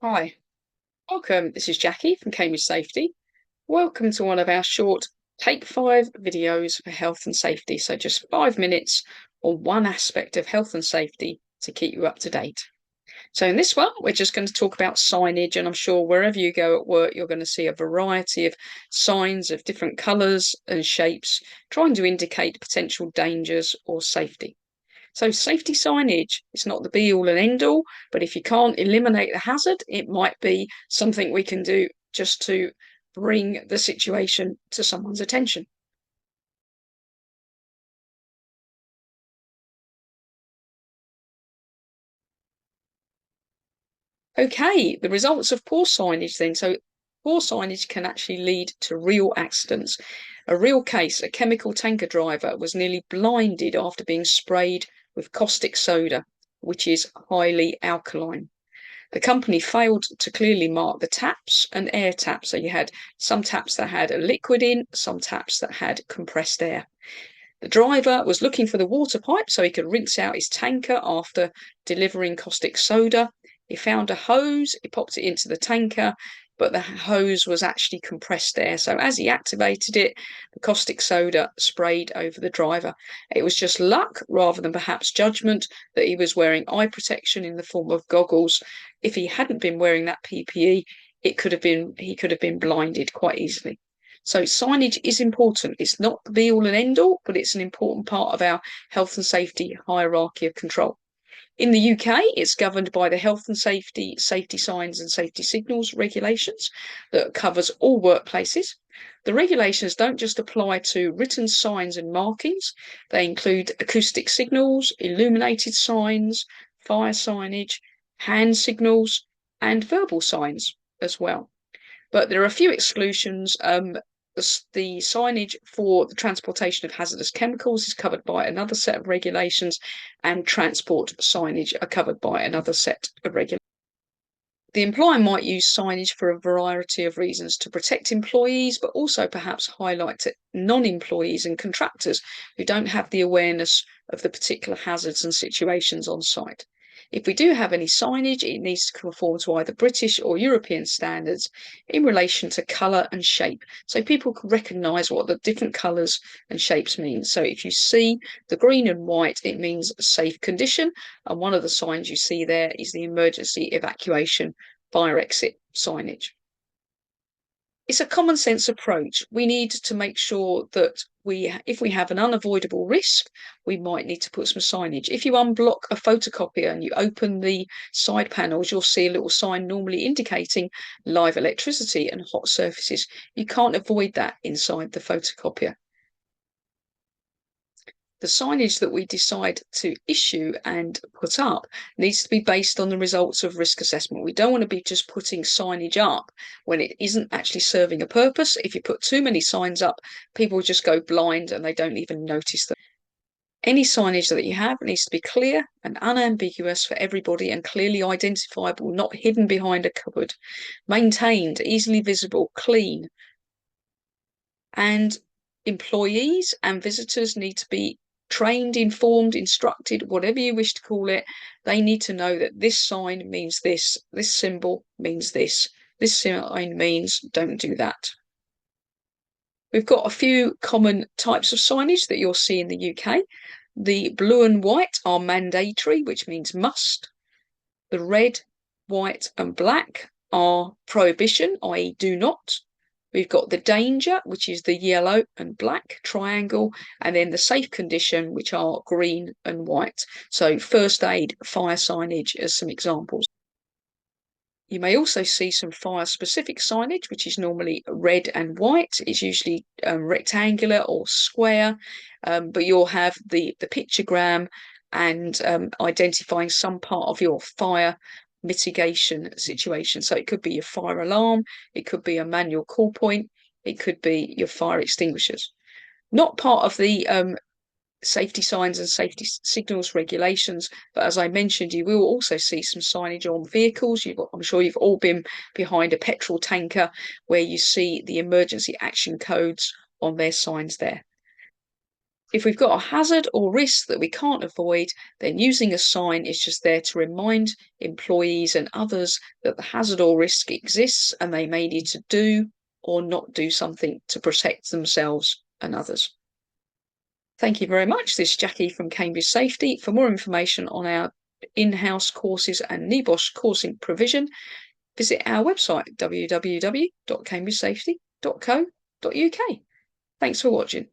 Hi, welcome. This is Jackie from Cambridge Safety. Welcome to one of our short Take 5 videos for health and safety. So just 5 minutes on one aspect of health and safety to keep you up to date. So in this one, we're just going to talk about signage, and I'm sure wherever you go at work, you're going to see a variety of signs of different colours and shapes, trying to indicate potential dangers or safety. So safety signage is not the be all and end all, but if you can't eliminate the hazard, it might be something we can do just to bring the situation to someone's attention. Okay, the results of poor signage then. So poor signage can actually lead to real accidents. A real case, a chemical tanker driver was nearly blinded after being sprayed with caustic soda, which is highly alkaline. The company failed to clearly mark the taps and air taps. So you had some taps that had a liquid in, some taps that had compressed air. The driver was looking for the water pipe so he could rinse out his tanker after delivering caustic soda. He found a hose, he popped it into the tanker, but the hose was actually compressed air. So as he activated it, the caustic soda sprayed over the driver. It was just luck rather than perhaps judgment that he was wearing eye protection in the form of goggles. If he hadn't been wearing that PPE, he could have been blinded quite easily. So signage is important. It's not the be all and end all, but it's an important part of our health and safety hierarchy of control. In the UK, it's governed by the Health and Safety Signs and Safety Signals regulations that covers all workplaces. The regulations don't just apply to written signs and markings. They include acoustic signals, illuminated signs, fire signage, hand signals, and verbal signs as well. But there are a few exclusions. The signage for the transportation of hazardous chemicals is covered by another set of regulations, and transport signage are covered by another set of regulations. The employer might use signage for a variety of reasons to protect employees, but also perhaps highlight to non-employees and contractors who don't have the awareness of the particular hazards and situations on site. If we do have any signage, it needs to conform to either British or European standards in relation to colour and shape, so people can recognise what the different colours and shapes mean. So if you see the green and white, it means safe condition, and one of the signs you see there is the emergency evacuation fire exit signage. It's a common sense approach. We need to make sure that if we have an unavoidable risk, we might need to put some signage. If you unblock a photocopier and you open the side panels, you'll see a little sign normally indicating live electricity and hot surfaces. You can't avoid that inside the photocopier. The signage that we decide to issue and put up needs to be based on the results of risk assessment. We don't want to be just putting signage up when it isn't actually serving a purpose. If you put too many signs up, people just go blind and they don't even notice them. Any signage that you have needs to be clear and unambiguous for everybody and clearly identifiable, not hidden behind a cupboard. Maintained, easily visible, clean. And employees and visitors need to be trained, informed, instructed, whatever you wish to call it. They need to know that this sign means this symbol means this sign means don't do that. We've got a few common types of signage that you'll see in the UK. The blue and white are mandatory, which means must. The red, white, and black are prohibition, i.e., do not. We've got the danger, which is the yellow and black triangle, and then the safe condition, which are green and white. So first aid, fire signage as some examples. You may also see some fire specific signage, which is normally red and white. It's usually rectangular or square, but you'll have the pictogram and identifying some part of your fire mitigation situation. So it could be your fire alarm, it could be a manual call point, it could be your fire extinguishers. Not part of the safety signs and safety signals regulations, but as I mentioned, you will also see some signage on vehicles. I'm sure you've all been behind a petrol tanker where you see the emergency action codes on their signs there. If we've got a hazard or risk that we can't avoid, then using a sign is just there to remind employees and others that the hazard or risk exists and they may need to do or not do something to protect themselves and others. Thank you very much. This is Jackie from Cambridge Safety. For more information on our in-house courses and NEBOSH coursing provision, visit our website www.cambridgesafety.co.uk. Thanks for watching.